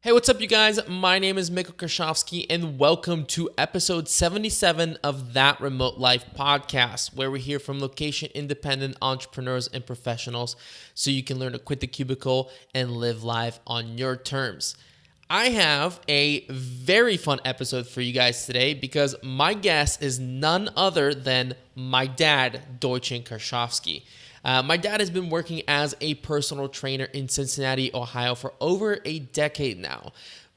Hey, what's up, you guys? My name is Mitko Karshovski, and welcome to episode 77 of That Remote Life podcast, where we hear from location independent entrepreneurs and professionals so you can learn to quit the cubicle and live life on your terms. I have a very fun episode for you guys today because my guest is none other than my dad, Doychin Karshovski. My dad has been working as a personal trainer in Cincinnati, Ohio for over a decade now.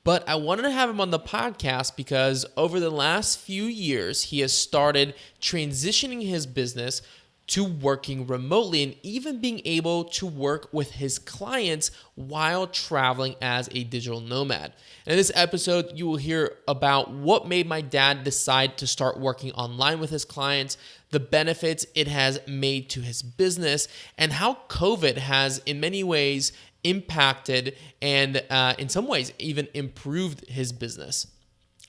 But I wanted to have him on the podcast because over the last few years, he has started transitioning his business to working remotely and even being able to work with his clients while traveling as a digital nomad. In this episode, you will hear about what made my dad decide to start working online with his clients, the benefits it has made to his business, and how COVID has, in many ways, impacted and in some ways even improved his business.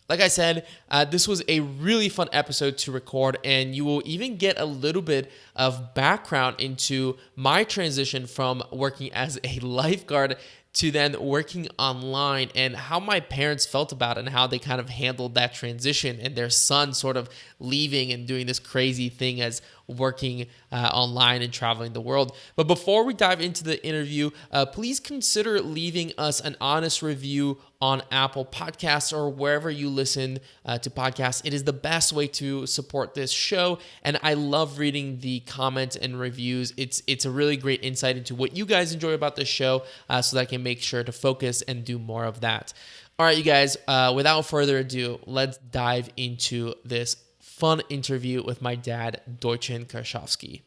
Like I said, this was a really fun episode to record, and you will even get a little bit of background into my transition from working as a lifeguard to then working online and how my parents felt about it and how they kind of handled that transition and their son sort of leaving and doing this crazy thing as working online and traveling the world. But before we dive into the interview, please consider leaving us an honest review on Apple Podcasts or wherever you listen to podcasts. It is the best way to support this show, and I love reading the comments and reviews. It's a really great insight into what you guys enjoy about this show, so that I can make sure to focus and do more of that. All right, you guys, without further ado, let's dive into this fun interview with my dad, Doychin Karshovski.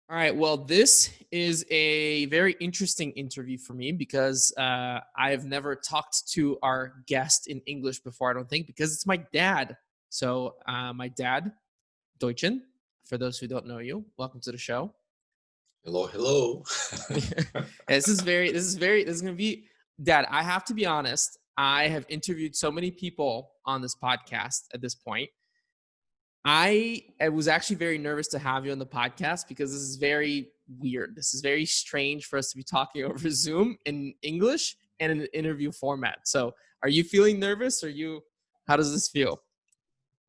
All right. Well, this is a very interesting interview for me because I have never talked to our guest in English before, I don't think, because it's my dad. So, my dad, Doychin, for those who don't know you, welcome to the show. Hello, hello. This is going to be, Dad, I have to be honest. I have interviewed so many people on this podcast at this point. I was actually very nervous to have you on the podcast because this is very weird. This is very strange for us to be talking over Zoom in English and in an interview format. So, are you feeling nervous? How does this feel?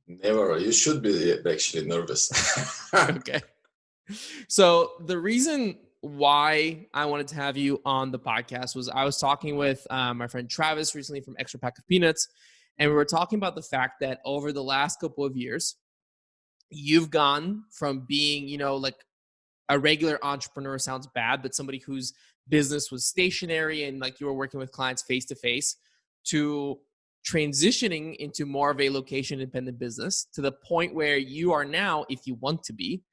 Never. You should be actually nervous. Okay. So, the reason why I wanted to have you on the podcast was I was talking with my friend Travis recently from Extra Pack of Peanuts, and we were talking about the fact that over the last couple of years, you've gone from being, like a regular entrepreneur sounds bad, but somebody whose business was stationary and like you were working with clients face to face to transitioning into more of a location independent business to the point where you are now, if you want to be,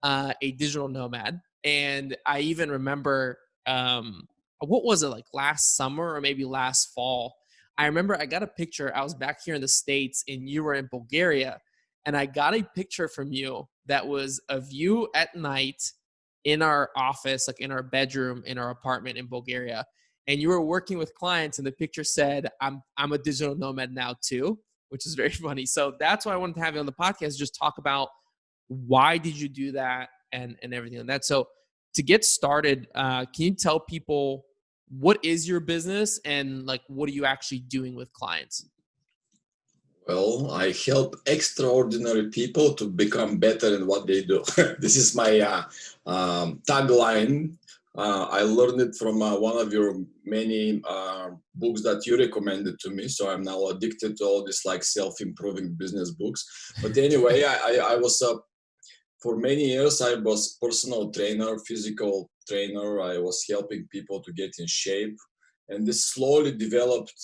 a digital nomad. And I even remember, what was it, like last summer or maybe last fall? I remember I got a picture. I was back here in the States and you were in Bulgaria. And I got a picture from you that was of you at night in our office, like in our bedroom, in our apartment in Bulgaria. And you were working with clients, and the picture said, I'm a digital nomad now too, which is very funny. So that's why I wanted to have you on the podcast, just talk about why did you do that and everything like that. So to get started, can you tell people what is your business and like what are you actually doing with clients? Well, I help extraordinary people to become better in what they do. This is my tagline. I learned it from one of your many books that you recommended to me. So I'm now addicted to all this like self-improving business books. But anyway, I was for many years I was personal trainer, physical trainer. I was helping people to get in shape, and this slowly developed,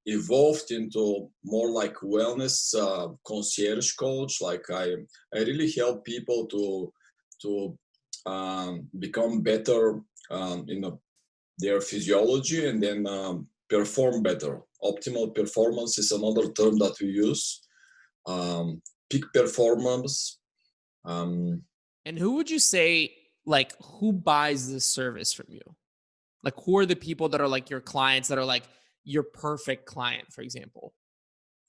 evolved into more like wellness concierge coach. Like I really help people to become better in their physiology and then perform better. Optimal performance is another term that we use. Peak performance. um, And who would you say, like, who buys this service from you? Like, who are the people that are like your clients that are like your perfect client, for example?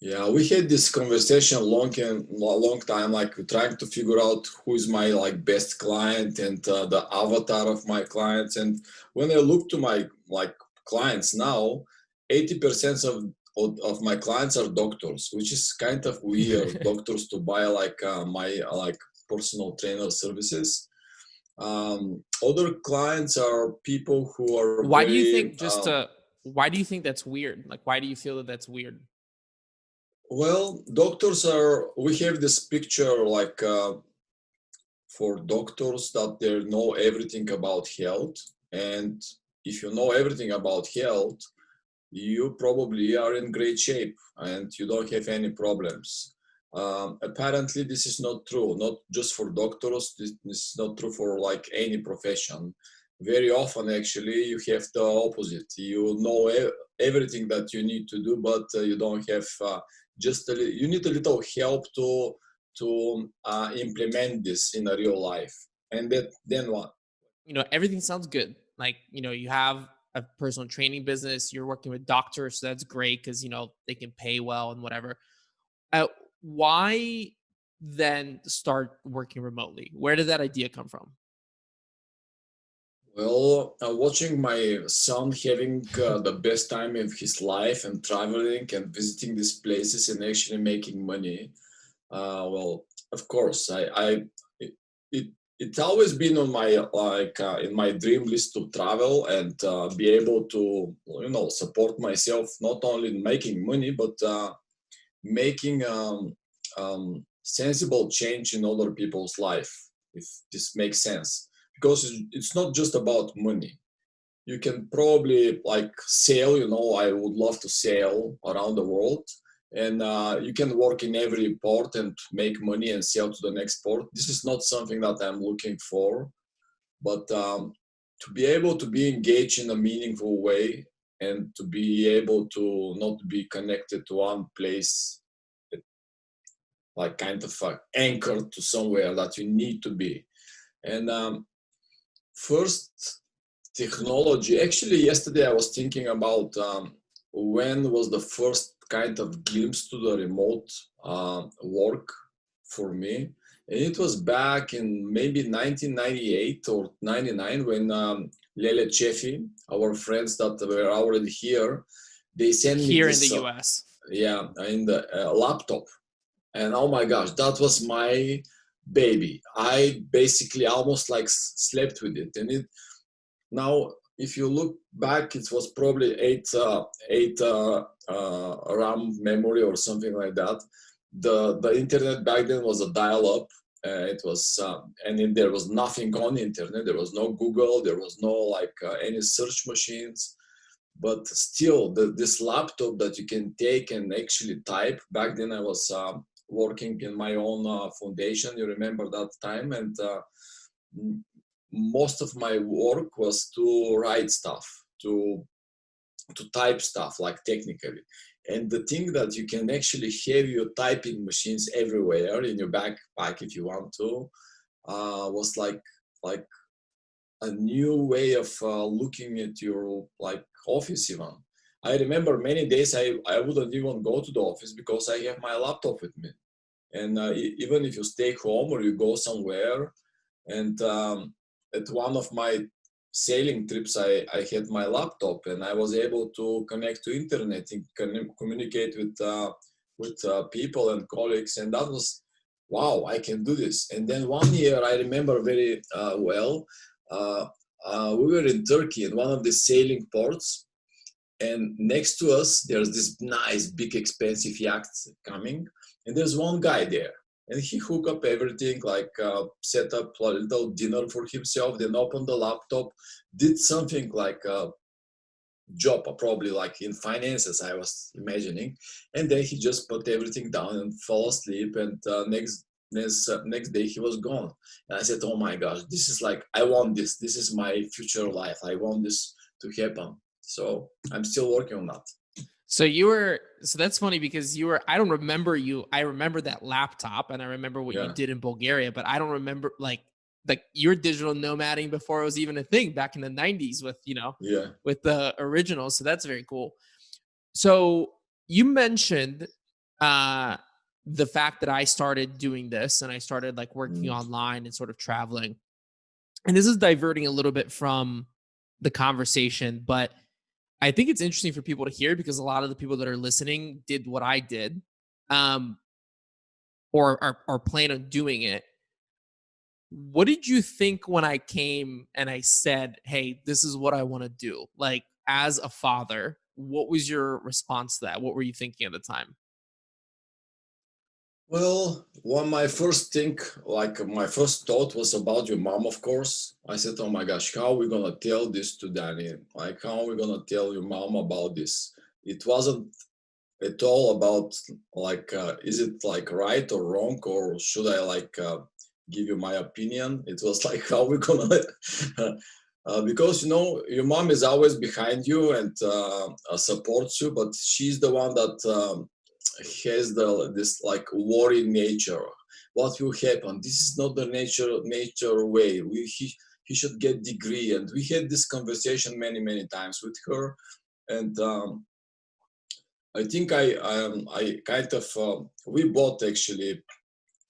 yeah, we had this conversation long time, like trying to figure out who is my like best client and the avatar of my clients. And when I look to my like clients now, 80% of my clients are doctors, which is kind of weird. Doctors to buy like my like personal trainer services. Other clients are people who are Why do you very think why do you think that's weird? Like, why do you feel that that's weird? well. Doctors are. We have this picture like for doctors that they know everything about health, and if you know everything about health, you probably are in great shape and you don't have any problems. Apparently, this is not true, not just for doctors, this is not true for like any profession. Very often, actually, you have the opposite. You know everything that you need to do, but you don't have you need a little help to implement this in a real life. And then what? Everything sounds good. Like, you have a personal training business, you're working with doctors, so that's great because, they can pay well and whatever. Uh, why then start working remotely? Where did that idea come from? Well, watching my son having the best time of his life and traveling and visiting these places and actually making money. Well, of course, it, it it's always been on my like in my dream list to travel and be able to support myself not only in making money but making sensible change in other people's life, if this makes sense, because it's not just about money. You can probably like sail, I would love to sail around the world, and you can work in every port and make money and sell to the next port. This is not something that I'm looking for, but to be able to be engaged in a meaningful way and to be able to not be connected to one place, like kind of anchored to somewhere that you need to be. And first, technology. Actually, yesterday I was thinking about when was the first kind of glimpse to the remote work for me. And it was back in maybe 1998 or 99 when Lele Chefi, our friends that were already here, they sent me Here in the this, US. yeah, in the laptop. And oh my gosh, that was my baby. I basically almost like slept with it. And it now, if you look back, it was probably eight RAM memory or something like that. The internet back then was a dial-up. It was and then there was nothing on the internet. There was no Google. There was no like any search machines. But still, this laptop that you can take and actually type. Back then, I was working in my own foundation. You remember that time, and most of my work was to write stuff, to type stuff, like technically. And the thing that you can actually have your typing machines everywhere in your backpack if you want to, was like a new way of looking at your like office even. I remember many days I wouldn't even go to the office because I have my laptop with me. And even if you stay home or you go somewhere, and at one of my sailing trips, I had my laptop and I was able to connect to internet and communicate with people and colleagues, and that was wow, I can do this. And then one year I remember very well. Uh, we were in Turkey in one of the sailing ports, and next to us there's this nice big expensive yacht coming, and there's one guy there, and he hooked up everything, like set up a little dinner for himself, then opened the laptop, did something like a job, probably like in finances, I was imagining, and then he just put everything down and fell asleep, and next day he was gone. And I said, oh my gosh, this is like, I want this is my future life, I want this to happen. So I'm still working on that. So that's funny because I don't remember you. I remember that laptop and I remember what you Yeah, did in Bulgaria, but I don't remember like you're digital nomading before it was even a thing back in the 90s with, yeah. with the originals. So that's very cool. So you mentioned uh the fact that I started doing this and I started like working Mm. online and sort of traveling. And this is diverting a little bit from the conversation, but I think it's interesting for people to hear because a lot of the people that are listening did what I did, um, or plan on doing it. What did you think when I came and I said, "Hey, this is what I want to do"? Like as a father, what was your response to that? What were you thinking at the time? Well, my first thing, like my first thought was about your mom, of course. I said, "Oh my gosh, how are we gonna tell this to Danny? Like, how are we gonna tell your mom about this?" It wasn't at all about like, is it like right or wrong, or should I like give you my opinion? It was like, how we gonna, because you know your mom is always behind you and supports you, but she's the one that has this like worry nature. What will happen? This is not the nature way. He should get degree, and we had this conversation many times with her, and I think I kind of we both actually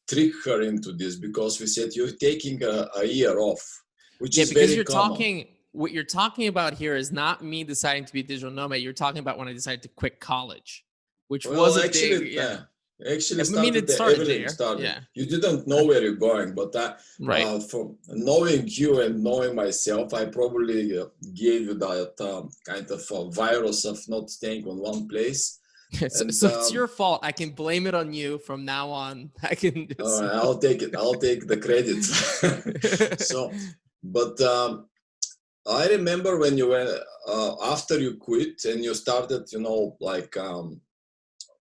tricked her into this because we said you're taking a year off, which Yeah, is because very you're common. talking what you're talking about here is not me deciding to be a digital nomad. You're talking about when I decided to quit college, which was Well, a big, yeah. actually I mean, started it there. started Everything there. started. Yeah. You didn't know where you're going, but Right. from knowing you and knowing myself, I probably gave you that kind of virus of not staying on one place. So, And so it's your fault. I can blame it on you from now on. I can all just right, I'll take it. I'll take the credit. So, but I remember when you were after you quit and you started, you know, like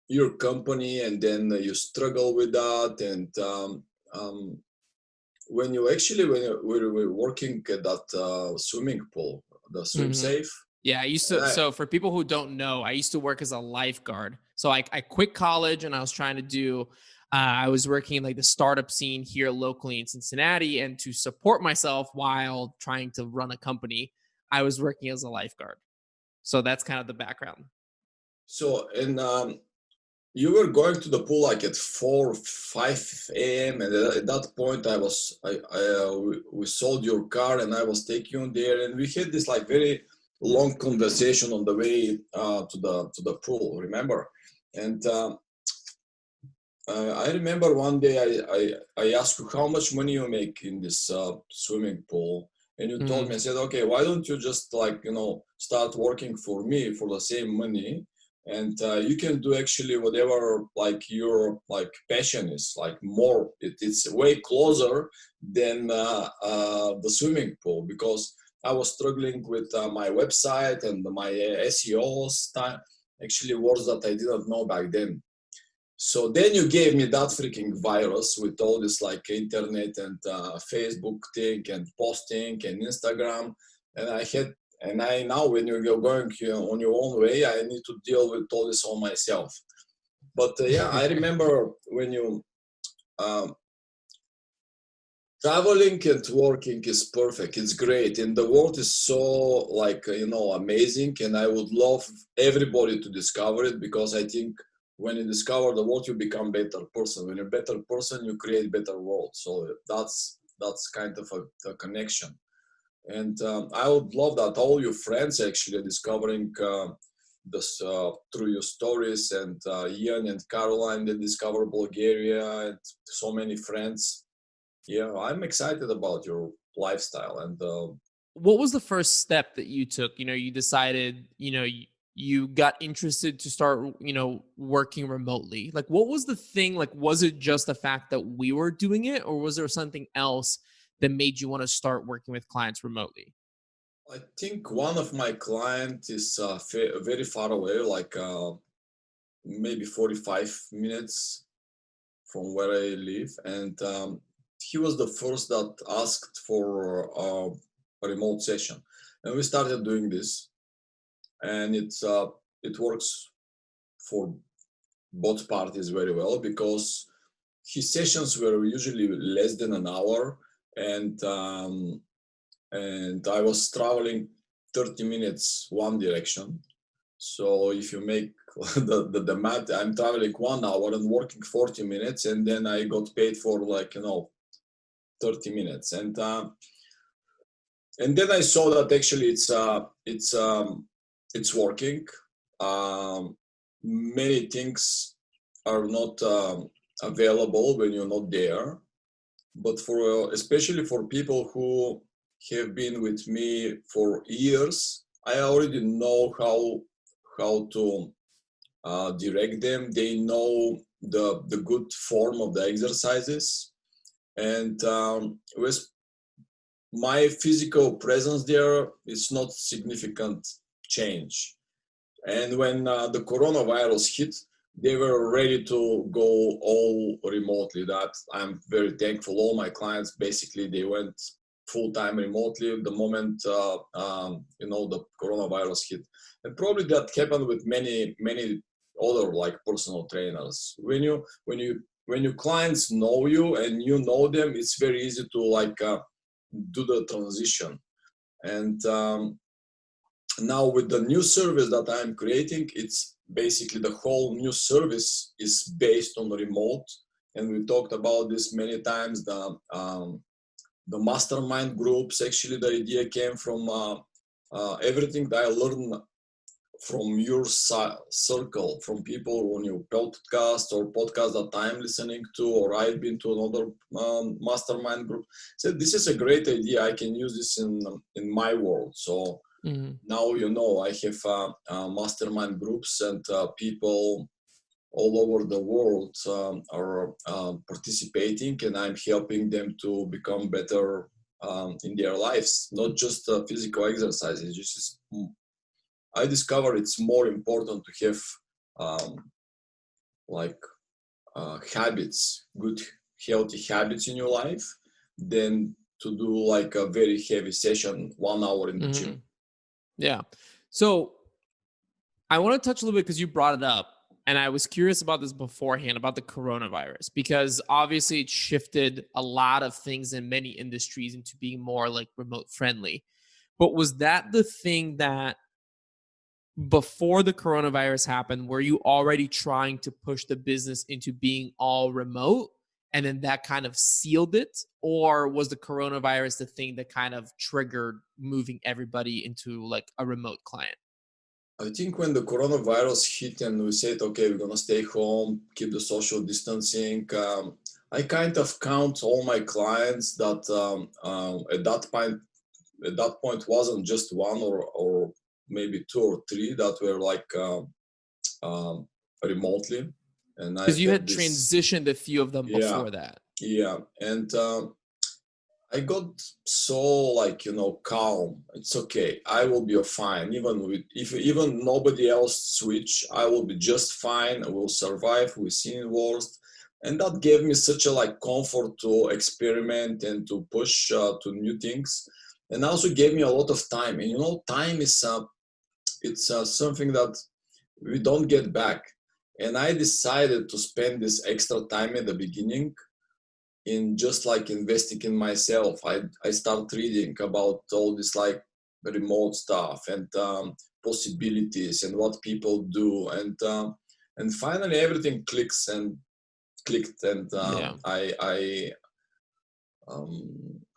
your company, and then you struggle with that, and um, when you actually when you were working at that swimming pool, the swim Mhm. safe, Yeah, I used and to. I So for people who don't know, I used to work as a lifeguard. So I quit college and I was trying to do. I was working in like the startup scene here locally in Cincinnati, and to support myself while trying to run a company, I was working as a lifeguard. So that's kind of the background. so and you were going to the pool like at 4 5 a.m, and at that point we sold your car and I was taking you there, and we had this like very long conversation on the way to the pool, remember? And I remember one day I asked you how much money you make in this swimming pool, and you told Mhm. me, I said, okay, why don't you just like, you know, start working for me for the same money, and you can do actually whatever like your like passion is, like more, it's way closer than the swimming pool, because I was struggling with my website and my SEO style, actually words that I didn't know back then. So then you gave me that freaking virus with all this like internet and Facebook thing and posting and Instagram, and I now when you're going, you know, on your own way, I need to deal with all this on myself. But yeah, I remember when you um, traveling and working is perfect. It's great, and the world is so like you know amazing. And I would love everybody to discover it, because I think when you discover the world, you become better person. When you're a better person, you create better world. So that's kind of a connection. And I would love that all your friends actually are discovering this through your stories. And Ian and Caroline, they discover Bulgaria, and so many friends. Yeah, I'm excited about your lifestyle, and What was the first step that you took? You decided, you got interested to start, working remotely. Like, what was the thing? Like, was it just the fact that we were doing it, or was there something else that made you want to start working with clients remotely? I think one of my clients is very far away, like maybe 45 minutes from where I live, and he was the first that asked for a remote session, and we started doing this, and it works for both parties very well, because his sessions were usually less than an hour, and I was traveling 30 minutes one direction. So if you make the math, I'm traveling 1 hour and working 40 minutes, and then I got paid for like, you know, 30 minutes. And then I saw that actually it's it's working. Many things are not available when you're not there. But for especially for people who have been with me for years, I already know how to direct them. They know the good form of the exercises, and with my physical presence there, it's not significant change. And when the coronavirus hit, they were ready to go all remotely. That I'm very thankful. All my clients basically they went full time remotely the moment the coronavirus hit, and probably that happened with many other like personal trainers. When your clients know you and you know them, it's very easy to do the transition. And now with the new service that I'm creating, it's basically the whole new service is based on remote. And we talked about this many times. The mastermind groups, actually the idea came from everything that I learned from your circle, from people on your podcast or podcast that I'm listening to, or I've been to another mastermind group. So this is a great idea. I can use this in my world. So now I have mastermind groups, and people all over the world are participating, and I'm helping them to become better in their lives, not just physical exercises. Just I discovered it's more important to have habits, good healthy habits in your life, than to do like a very heavy session 1 hour in the gym. Yeah. So I want to touch a little bit because you brought it up, and I was curious about this beforehand about the coronavirus, because obviously it shifted a lot of things in many industries into being more like remote friendly. But was that the thing that before the coronavirus happened, were you already trying to push the business into being all remote, and then that kind of sealed it? Or was the coronavirus the thing that kind of triggered moving everybody into like a remote client? I think when the coronavirus hit and we said, okay, we're gonna stay home, keep the social distancing, I kind of count all my clients that at that point wasn't just one or maybe two or three that were remotely. And I Because you had had this, transitioned a few of them yeah, before that. yeah, and I got so calm. It's okay. I will be fine. If even nobody else switch, I will be just fine. I will survive. We've seen worst, and that gave me such a comfort to experiment and to push to new things, and also gave me a lot of time. And time is it's something that we don't get back. And I decided to spend this extra time at the beginning in just investing in myself. I start reading about all this remote stuff and possibilities and what people do, and finally everything clicks and clicked, and Yeah.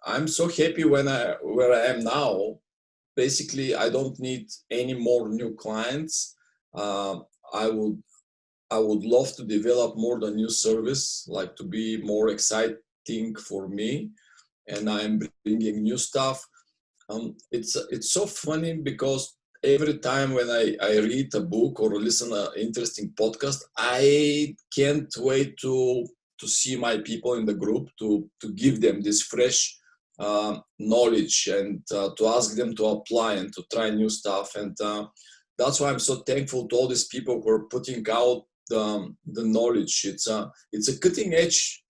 I'm so happy where I am now. Basically, I don't need any more new clients. I would love to develop more the new service, like to be more exciting for me, and I'm bringing new stuff. It's so funny because every time when I read a book or listen to an interesting podcast, I can't wait to see my people in the group to give them this fresh knowledge and to ask them to apply and to try new stuff. And that's why I'm so thankful to all these people who are putting out the knowledge. It's a cutting edge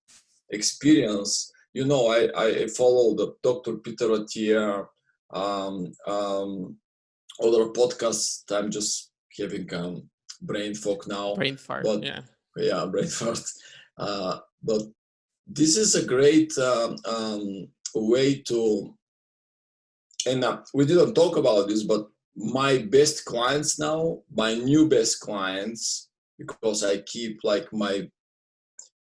experience. I follow the Dr. Peter Attia, other podcasts. I'm just having brain fog now. Brain fart. But yeah, brain fart. But this is a great way to, and we didn't talk about this, but my best clients now, my new best clients, because I keep my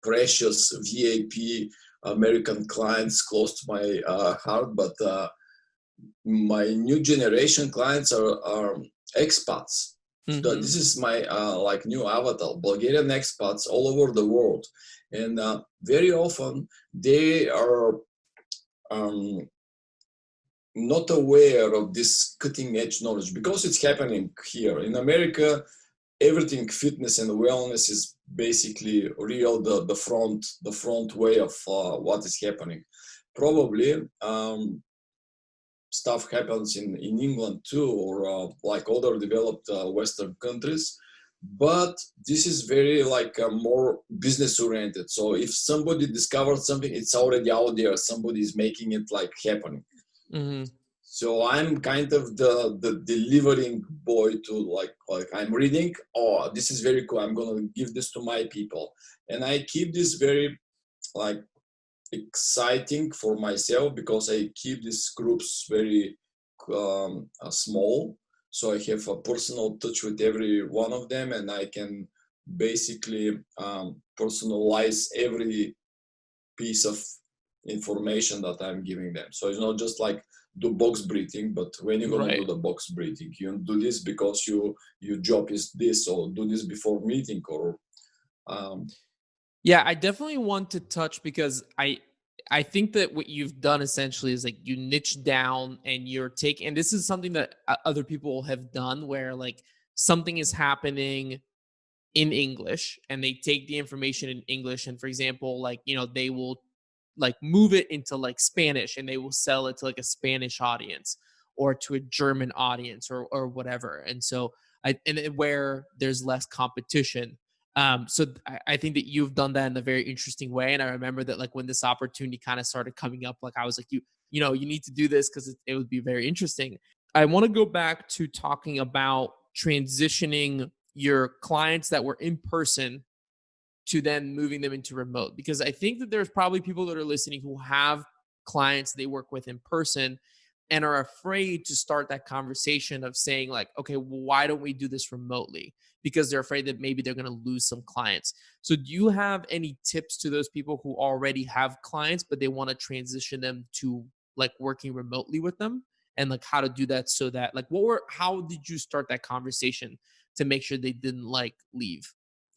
precious VIP American clients close to my heart, but my new generation clients are expats. So Mm-hmm. this is my like new avatar, Bulgarian expats all over the world, and very often they are um, not aware of this cutting edge knowledge because it's happening here in America. Everything fitness and wellness is basically real, the front way of what is happening. Probably stuff happens in England too, or like other developed Western countries. But this is very like more business oriented. So if somebody discovered something, it's already out there. Somebody is making it like happening. Mm-hmm. So I'm kind of the delivering boy to like I'm reading. Oh, this is very cool. I'm gonna give this to my people, and I keep this very like exciting for myself because I keep these groups very small. So I have a personal touch with every one of them, and I can basically personalize every piece of information that I'm giving them. So it's not just like do box breathing, but when you're gonna do Right. the box breathing, you do this because your job is this, or do this before meeting, or um, Yeah, I definitely want to touch because I think that what you've done essentially is like you niche down and you're taking, and this is something that other people have done where like something is happening in English and they take the information in English, and for example, like, you know, they will like move it into like Spanish and they will sell it to like a Spanish audience or to a German audience or whatever. And so where there's less competition. I think that you've done that in a very interesting way. And I remember that like when this opportunity kind of started coming up, like I was like, you know, you need to do this because it would be very interesting. I want to go back to talking about transitioning your clients that were in person to then moving them into remote, because I think that there's probably people that are listening who have clients they work with in person and are afraid to start that conversation of saying like, okay, well, why don't we do this remotely, because they're afraid that maybe they're going to lose some clients. So do you have any tips to those people who already have clients but they want to transition them to like working remotely with them, and like how to do that so that like how did you start that conversation to make sure they didn't like leave?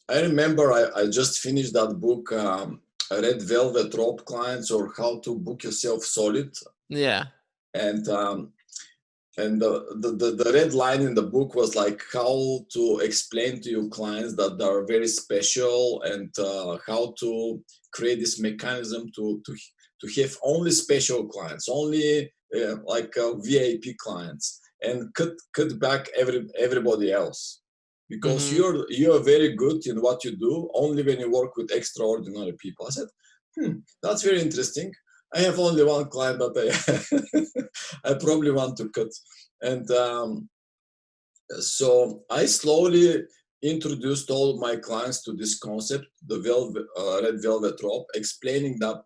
I remember I just finished that book, Red Velvet Rope Clients, or How to Book Yourself Solid. Yeah. And the red line in the book was like how to explain to your clients that they are very special, and how to create this mechanism to have only special clients, only VIP clients, and cut back everybody else, because Mhm. you're very good in what you do only when you work with extraordinary people. I said, that's very interesting. I have only one client, but I probably want to cut. And so I slowly introduced all my clients to this concept, the red velvet rope, explaining that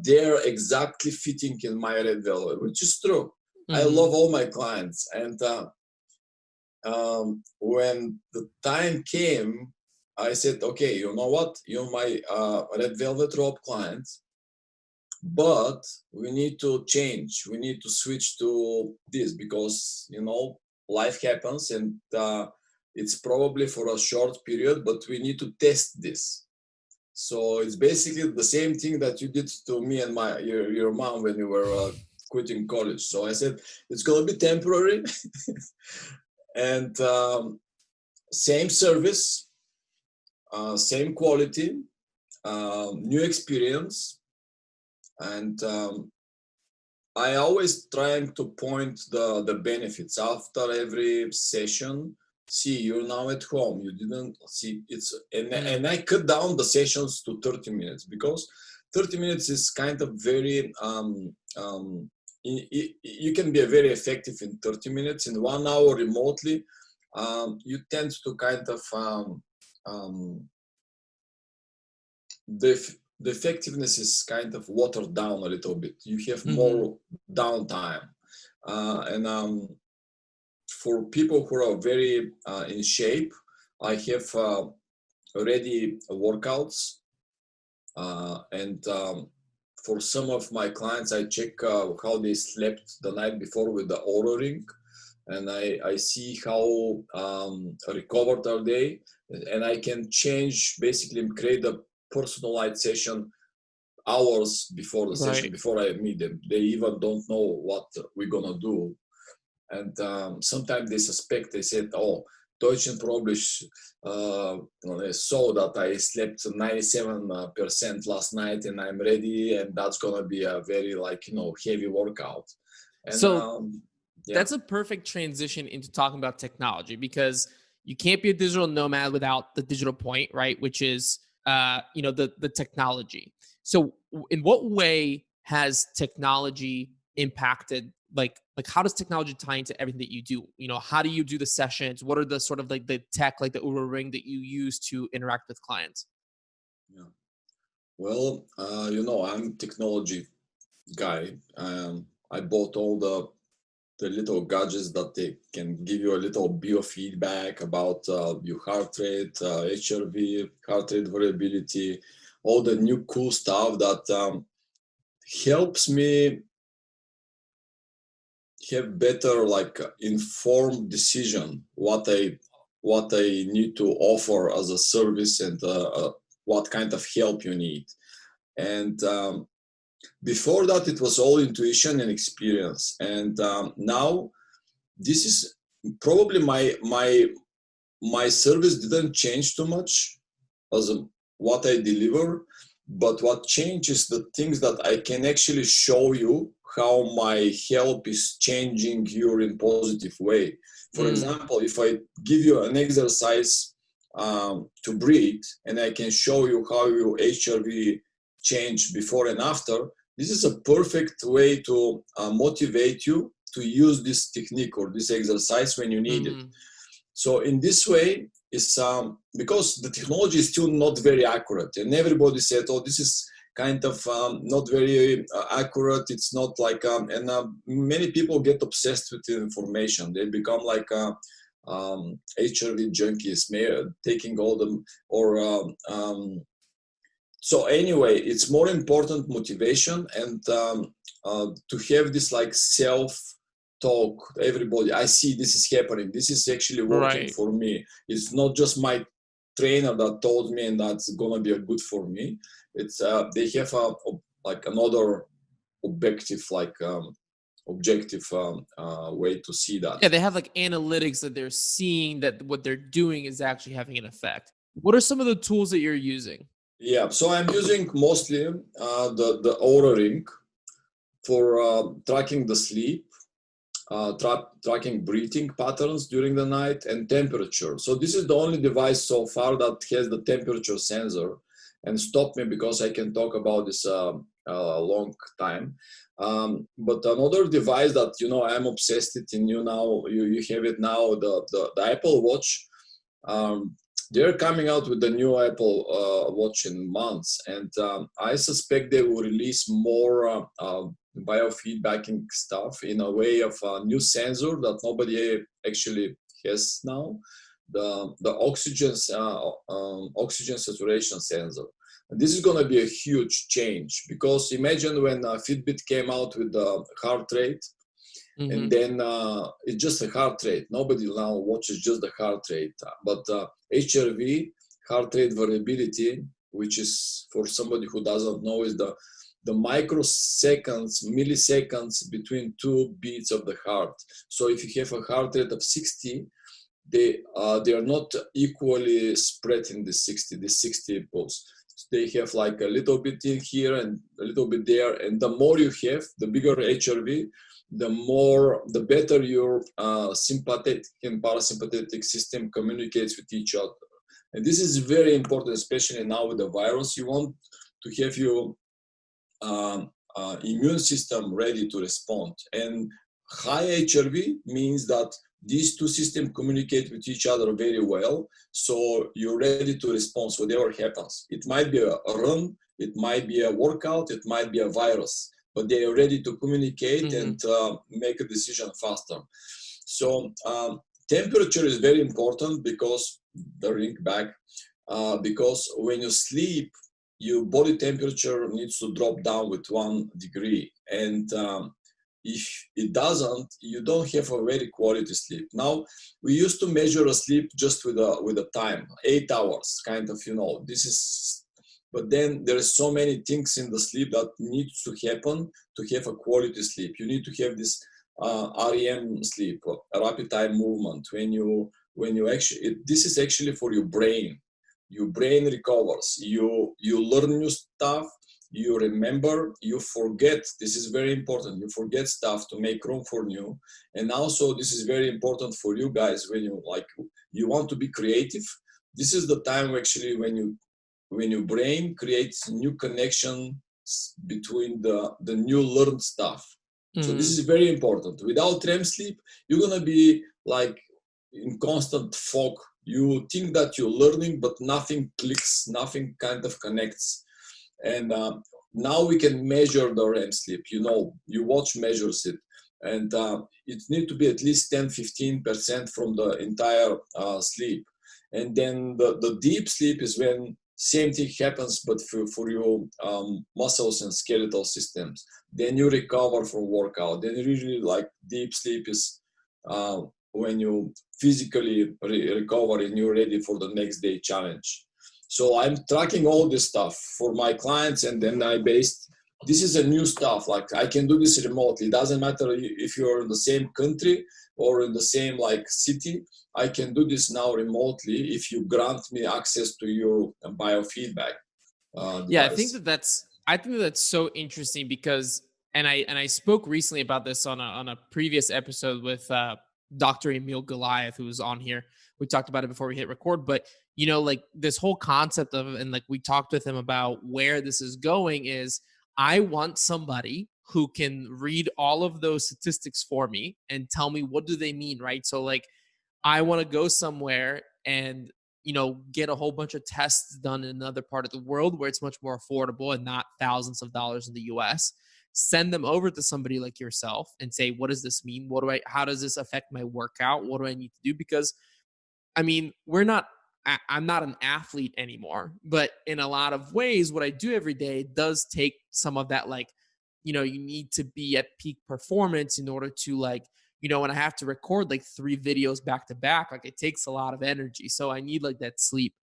they're exactly fitting in my red velvet, which is true. I Mhm. love all my clients. And when the time came, I said, okay, you know what? You're my red velvet rope client, but we need to change. We need to switch to this because, life happens, and it's probably for a short period, but we need to test this. So it's basically the same thing that you did to me and your mom when you were quitting college. So I said, it's going to be temporary. And same service, same quality, new experience. And I always trying to point the benefits after every session. See, you're now at home. You didn't see it's, and Mm. I cut down the sessions to 30 minutes because 30 minutes is kind of very you can be very effective in 30 minutes. In 1 hour remotely, you tend to kind of um, the effectiveness is kind of watered down a little bit. You have Mhm. more downtime, and for people who are very in shape, I have already workouts, and for some of my clients, I check how they slept the night before with the Aura Ring. and I see how recovered are they, and I can change, basically create a personalized session hours before the session, Right. before I meet them. They even don't know what we're gonna do, and sometimes they suspect. They said, "Oh, Doychin probably saw that I slept 97% last night, and I'm ready, and that's gonna be a very heavy workout." And So yeah, that's a perfect transition into talking about technology, because you can't be a digital nomad without the digital point, right? Which is the technology. So in what way has technology impacted, like how does technology tie into everything that you do? How do you do the sessions? What are the sort of like the tech, like the Uber Ring, that you use to interact with clients? yeah. Well, I'm technology guy. I bought all the little gadgets that they can give you a little biofeedback about your heart rate, HRV, heart rate variability, all the new cool stuff that helps me have better informed decision what I need to offer as a service, and what kind of help you need. And before that, it was all intuition and experience, and now this is probably my service didn't change too much as what I deliver, but what changes the things that I can actually show you how my help is changing you in positive way. For Mm, example, if I give you an exercise to breathe, and I can show you how your HRV change before and after, this is a perfect way to motivate you to use this technique or this exercise when you need it. mhm. So in this way, it's because the technology is still not very accurate, and everybody said, "Oh, this is kind of not very accurate. It's not like," and many people get obsessed with the information. They become like HRV junkies, taking all them or. So anyway, it's more important motivation, and to have this like self talk. Everybody, I see this is happening, this is actually working Right. for me. It's not just my trainer that told me and that's gonna be a good for me. It's they have like another objective, way to see that. Yeah, they have like analytics that they're seeing that what they're doing is actually having an effect. What are some of the tools that you're using? Yeah, so I'm using mostly the Aura Ring for tracking the sleep, tracking breathing patterns during the night, and temperature. So this is the only device so far that has the temperature sensor. And stop me because I can talk about this a long time. But another device that I'm obsessed with in you now, you have it now, the Apple Watch. Um, they're coming out with the new Apple Watch in months, and I suspect they will release more biofeedbacking stuff in a way of a new sensor that nobody actually has now, the oxygen saturation sensor. And this is going to be a huge change, because imagine when Fitbit came out with the heart rate, and Hmm. then it's just a heart rate. Nobody now watches just the heart rate, but HRV, heart rate variability, which is, for somebody who doesn't know, is the microseconds, milliseconds between two beats of the heart. So if you have a heart rate of 60, they are not equally spread in the 60 pulse. They have like a little bit in here and a little bit there, and the more you have, the bigger HRV, the better your sympathetic and parasympathetic system communicates with each other. And this is very important, especially now with the virus. You want to have your immune system ready to respond. And high HRV means that these two systems communicate with each other very well. So you're ready to respond whatever happens. It might be a run, it might be a workout, it might be a virus, but they are ready to communicate Hmm. and make a decision faster. So temperature is very important, because the ring back, because when you sleep, your body temperature needs to drop down with 1 degree, and if it doesn't, you don't have a very quality sleep. Now, we used to measure a sleep just with a time, 8 hours, kind of, this is, but then there is so many things in the sleep that needs to happen to have a quality sleep. You need to have this REM sleep, rapid eye movement. When you actually, this is actually for your brain. Your brain recovers. You learn new stuff. You remember. You forget. This is very important. You forget stuff to make room for new. And also, this is very important for you guys when you want to be creative. This is the time actually when your brain creates new connections between the new learned stuff. So this is very important. Without REM sleep, you're gonna be like in constant fog. You think that you're learning, but nothing clicks, nothing kind of connects. And now we can measure the REM sleep. You watch measures it, and it needs to be at least 10-15% from the entire sleep. And then the deep sleep is when same thing happens, but for your muscles and skeletal systems. Then you recover from workout. Then usually like deep sleep is when you physically recover and you're ready for the next day challenge. So I'm tracking all this stuff for my clients, and then this is a new stuff. Like I can do this remotely. It doesn't matter if you're in the same country or in the same like city. I can do this now remotely if you grant me access to your biofeedback Yeah, device. I think that's so interesting because and I spoke recently about this on a previous episode with Dr. Emil Goliath, who was on here. We talked about it before we hit record, but like this whole concept of, and like we talked with him about where this is going is I want somebody who can read all of those statistics for me and tell me what do they mean, right? So like I want to go somewhere and get a whole bunch of tests done in another part of the world where it's much more affordable and not thousands of dollars in the US. Send them over to somebody like yourself and say, what does this mean? How does this affect my workout? What do I need to do? Because I mean, I'm not an athlete anymore, but in a lot of ways, what I do every day does take some of that, like, you need to be at peak performance in order to like, when I have to record like 3 videos back to back, like it takes a lot of energy. So I need like that sleep.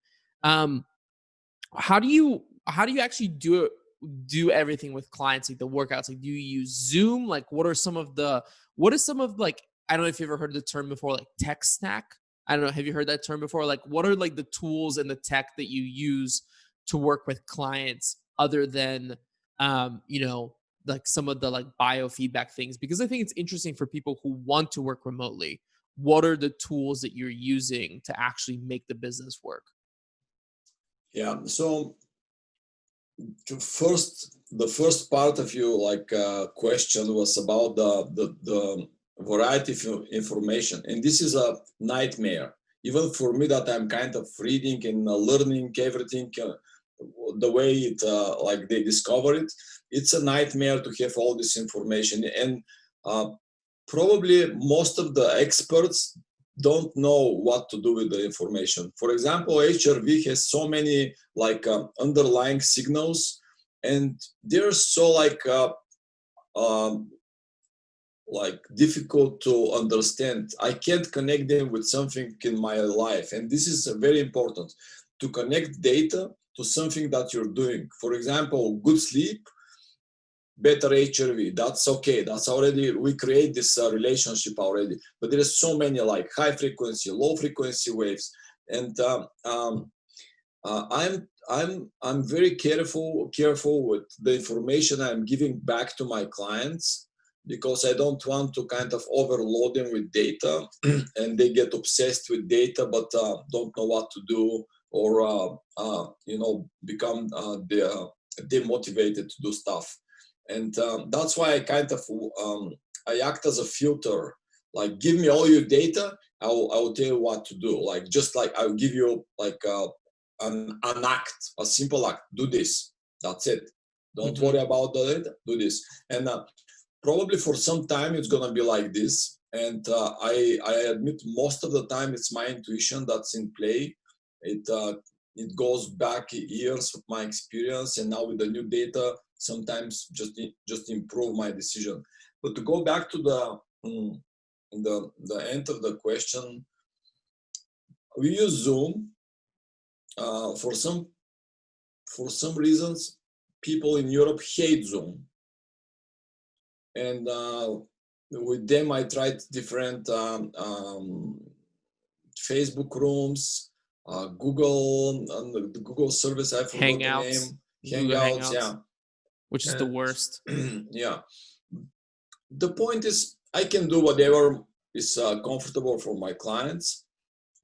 Um, how do you actually do everything with clients, like the workouts? Like, do you use Zoom? Like, what is some of like, I don't know if you've ever heard the term before, like tech snack. I don't know. Have you heard that term before? Like, what are like the tools and the tech that you use to work with clients other than, like some of the like biofeedback things? Because I think it's interesting for people who want to work remotely. What are the tools that you're using to actually make the business work? Yeah. So the first part of your question was about the variety of information, and this is a nightmare even for me that I'm kind of reading and learning everything the way it like they discover it. It's a nightmare to have all this information, and uh, probably most of the experts don't know what to do with the information. For example, HRV has so many underlying signals, and they're so um, difficult to understand. I can't connect them with something in my life, and this is very important to connect data to something that you're doing. For example, good sleep, better HRV. That's okay. That's already, we create this relationship already. But there is so many like high frequency, low frequency waves, and I'm very careful with the information I'm giving back to my clients, because I don't want to kind of overload them with data and they get obsessed with data but don't know what to do, or become demotivated to do stuff. And that's why I kind of I act as a filter. Like, give me all your data, I will tell you what to do. Like, just like I'll give you an act, a simple act. Do this. That's it. Don't worry about the data. Do this. And probably for some time it's gonna be like this. And I admit most of the time it's my intuition that's in play. It goes back years of my experience, and now with the new data, sometimes just improve my decision. But to go back to the end of the question, we use Zoom. For some reasons, people in Europe hate Zoom, and with them I tried different Facebook rooms, the Google service, I forgot the name, Google Hangouts, yeah, which is the worst. Yeah. The point is, I can do whatever is comfortable for my clients.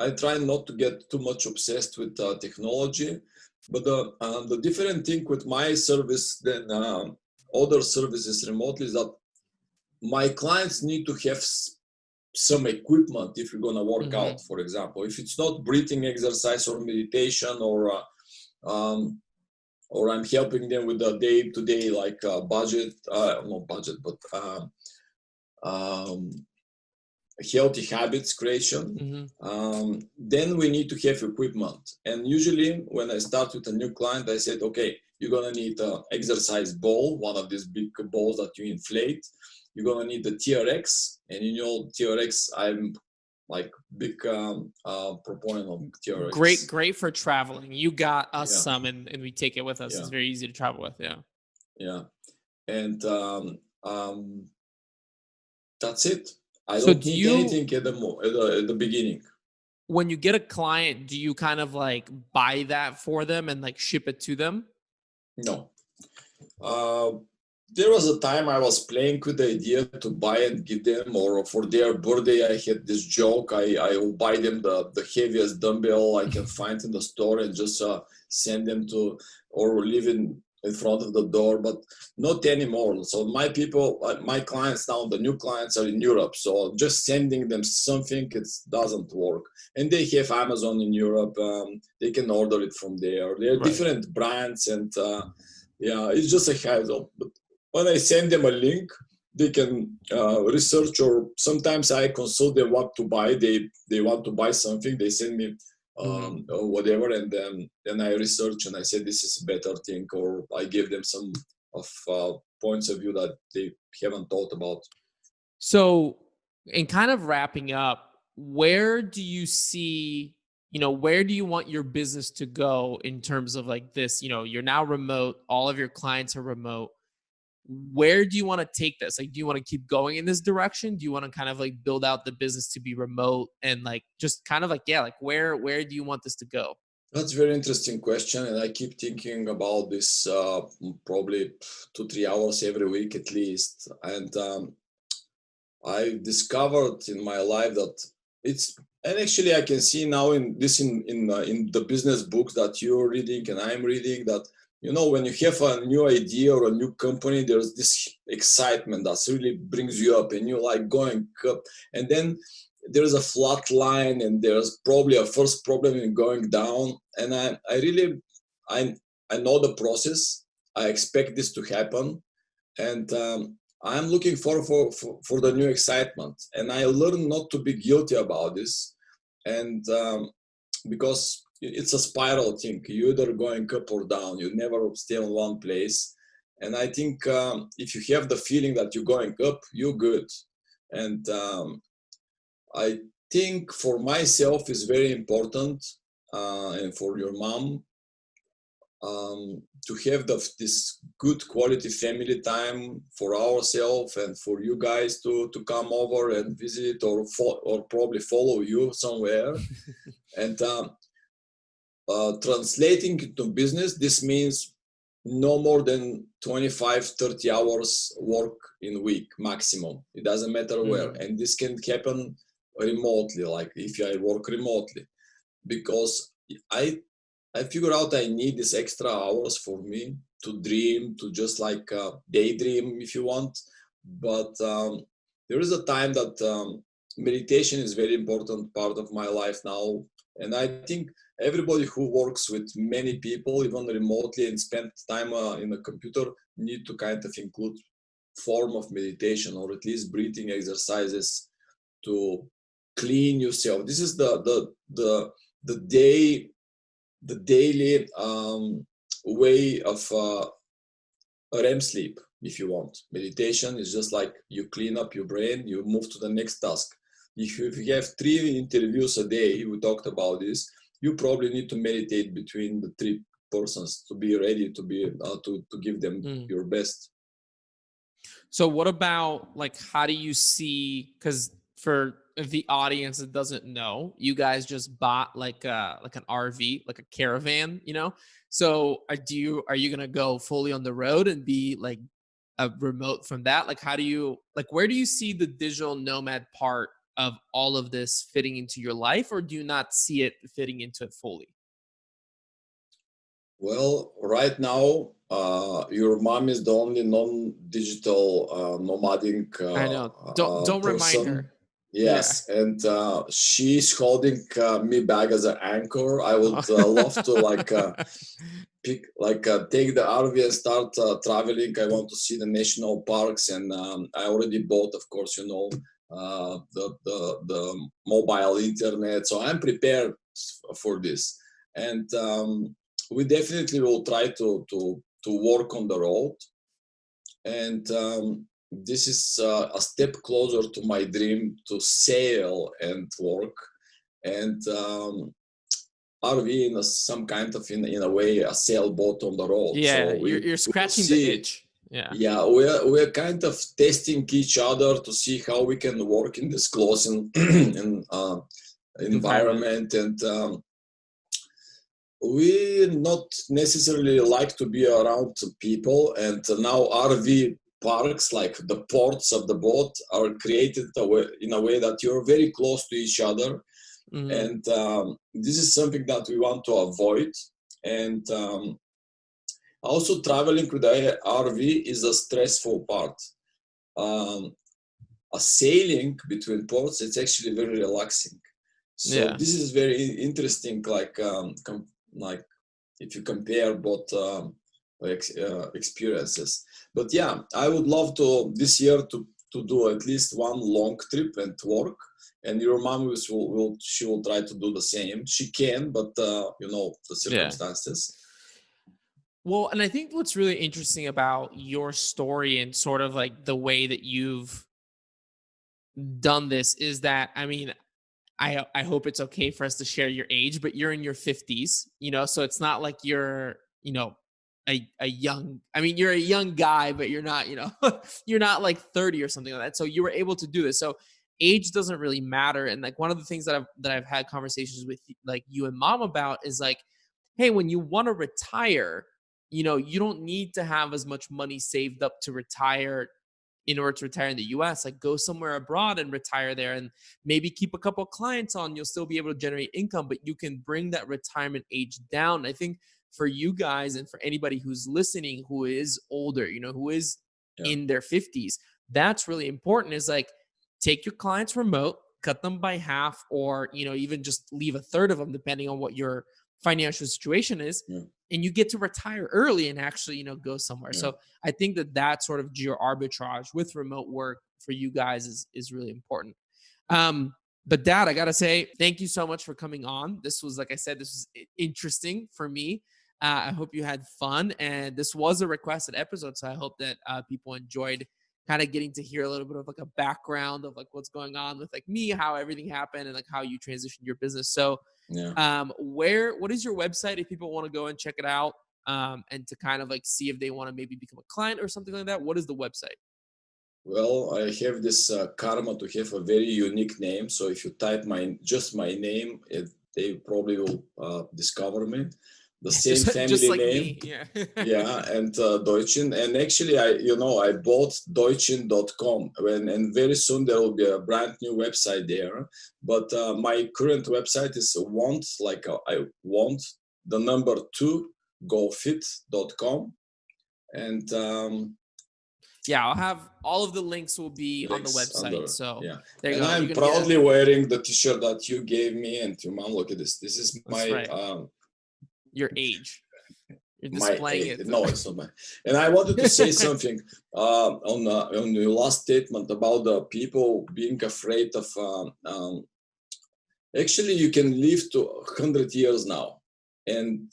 I try not to get too much obsessed with technology, but the different thing with my service than other services remotely is that my clients need to have some equipment if you're gonna work out. For example, if it's not breathing exercise or meditation, or I'm helping them with the day-to-day like budget, not budget, but healthy habits creation, then we need to have equipment. And usually when I start with a new client, I said, okay, you're gonna need an exercise ball, one of these big balls that you inflate. You're gonna need the TRX, and TRX, I'm like big proponent of TRX. Great for traveling. You got us some, and we take it with us. It's very easy to travel with. Yeah, and that's it. I don't need anything at the beginning. When you get a client, do you kind of like buy that for them and like ship it to them? No. There was a time I was playing with the idea to buy and give them, or for their birthday, I had this joke. I will buy them the heaviest dumbbell I can find in the store and just send them to, or leave in front of the door, but not anymore. So my clients now, the new clients are in Europe. So just sending them something, it doesn't work. And they have Amazon in Europe. They can order it from there. There are different brands, and it's just a hassle. But when I send them a link, they can research, or sometimes I consult them what to buy. They want to buy something, they send me or whatever, and then I research and I say this is a better thing, or I give them some of points of view that they haven't thought about. So, in kind of wrapping up, where do you see, where do you want your business to go in terms of like this? You're now remote, all of your clients are remote. Where do you want to take this? Like, do you want to keep going in this direction? Do you want to kind of like build out the business to be remote, and like just kind of like, where do you want this to go? That's a very interesting question, and I keep thinking about this probably 2-3 hours every week at least. And I discovered in my life that and actually I can see now in the business books that you're reading and I'm reading, that when you have a new idea or a new company, there's this excitement that really brings you up, and you're like going up, and then there's a flat line, and there's probably a first problem in going down. And I know the process. I expect this to happen, and I'm looking for the new excitement. And I learned not to be guilty about this, and because it's a spiral thing. You're either going up or down. You never stay in one place. And I think if you have the feeling that you're going up, you're good. And I think for myself is very important, and for your mom, to have this good quality family time for ourselves, and for you guys to come over and visit, or probably follow you somewhere. And translating into business, this means no more than 25-30 hours work in a week maximum. It doesn't matter where. And this can happen remotely, like if I work remotely, because I figure out I need these extra hours for me to dream, to just like daydream if you want. But there is a time that meditation is very important part of my life now. And I think everybody who works with many people, even remotely, and spend time in a computer, need to kind of include form of meditation, or at least breathing exercises to clean yourself. This is the daily way of REM sleep. if you want. Meditation is just like you clean up your brain, you move to the next task. If you have 3 interviews a day, we talked about this, you probably need to meditate between the 3 persons to be ready to be to give them your best. So what about like, how do you see, because for the audience that doesn't know, you guys just bought like an RV, like a caravan, so are you gonna go fully on the road and be like a remote from that? Like, how do you, like, where do you see the digital nomad part of all of this fitting into your life, or do you not see it fitting into it fully? Well, right now, your mom is the only non-digital nomadic I know. Don't remind person. her. Yeah. Yes, and she's holding me back as an anchor. I would love to take the RV and start traveling. I want to see the national parks, and I already bought, of course, the mobile internet. So I'm prepared for this, and we definitely will try to work on the road, and this is a step closer to my dream to sail and work, and RV in some kind of in a way a sailboat on the road. Yeah, So you're we will scratching the see. itch. Yeah. Yeah, we're kind of testing each other to see how we can work in this close Environment. environment, and we not necessarily like to be around people, and now RV parks, like the ports of the boat, are created in a way that you're very close to each other, Mhm. and this is something that we want to avoid. And also traveling with the RV is a stressful part. um, a sailing between ports, it's actually very relaxing. So Yeah. this is very interesting, like if you compare both experiences. But yeah, I would love to this year to do at least one long trip and work. And your mom she will try to do the same. She can, but the Yeah. circumstances. Well, and I think what's really interesting about your story and sort of like the way that you've done this is that, I mean, I hope it's okay for us to share your age, but you're in your 50s, so it's not like you're, a young, I mean, you're a young guy, but you're not, you're not like 30 or something like that. So you were able to do this. So age doesn't really matter. And like one of the things that I've had conversations with like you and mom about is like, hey, when you want to retire, you don't need to have as much money saved up to retire in order to retire in the US. Like, go somewhere abroad and retire there, and maybe keep a couple of clients on. You'll still be able to generate income, but you can bring that retirement age down. I think for you guys and for anybody who's listening who is older, who is Yeah, in their 50s, that's really important, is like, take your clients remote, cut them by half, or even just leave a third of them depending on what your financial situation is, yeah, and you get to retire early and actually go somewhere. yeah. So I think that sort of geo arbitrage with remote work for you guys is really important. um but Dad, I gotta say thank you so much for coming on. This was, like I said, this was interesting for me. I hope you had fun, and this was a requested episode, so I hope that people enjoyed kind of getting to hear a little bit of like a background of like what's going on with like me, how everything happened, and like how you transitioned your business. So Yeah. what is your website if people want to go and check it out, and to kind of like see if they want to maybe become a client or something like that? What is the website? Well, I have this karma to have a very unique name. So if you type my name, they probably will discover me. The same Just family like name, me. Yeah. yeah, and Doychin. And actually, I bought Doychin.com, and very soon there will be a brand new website there. But my current website is I want the number 2 gofit.com, and Yeah, I'll have all of the links will be on the links website. under, So yeah. there you And go. You're I'm gonna get proudly wearing the t-shirt that you gave me, and your mom, look at this. This is that's right. Your age. You're my displaying age. it. No, it's not my. And I wanted to say something on your last statement about the people being afraid of. Actually, you can live to 100 years now, and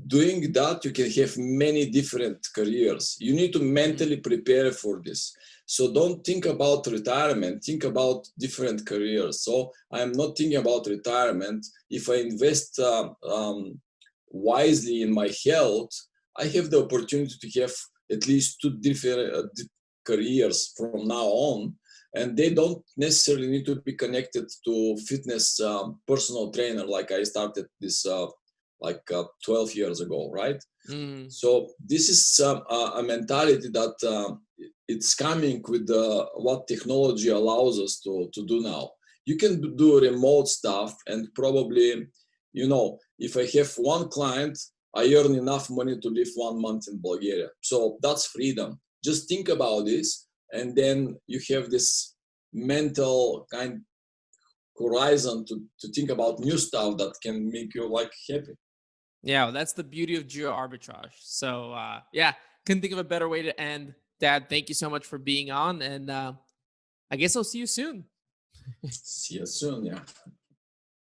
doing that, you can have many different careers. You need to mentally prepare for this. So don't think about retirement, think about different careers. So I'm not thinking about retirement. If I invest wisely in my health, I have the opportunity to have at least two different careers from now on. And they don't necessarily need to be connected to fitness personal trainer like I started this 12 years ago, right? Mm. So this is a mentality that it's coming with what technology allows us to do now. You can do remote stuff and probably, if I have one client, I earn enough money to live 1 month in Bulgaria. So that's freedom. Just think about this, and then you have this mental kind horizon to think about new stuff that can make you like happy. Yeah, well, that's the beauty of geo arbitrage. So yeah, couldn't think of a better way to end. Dad, thank you so much for being on, and I guess I'll see you soon. See you soon. Yeah.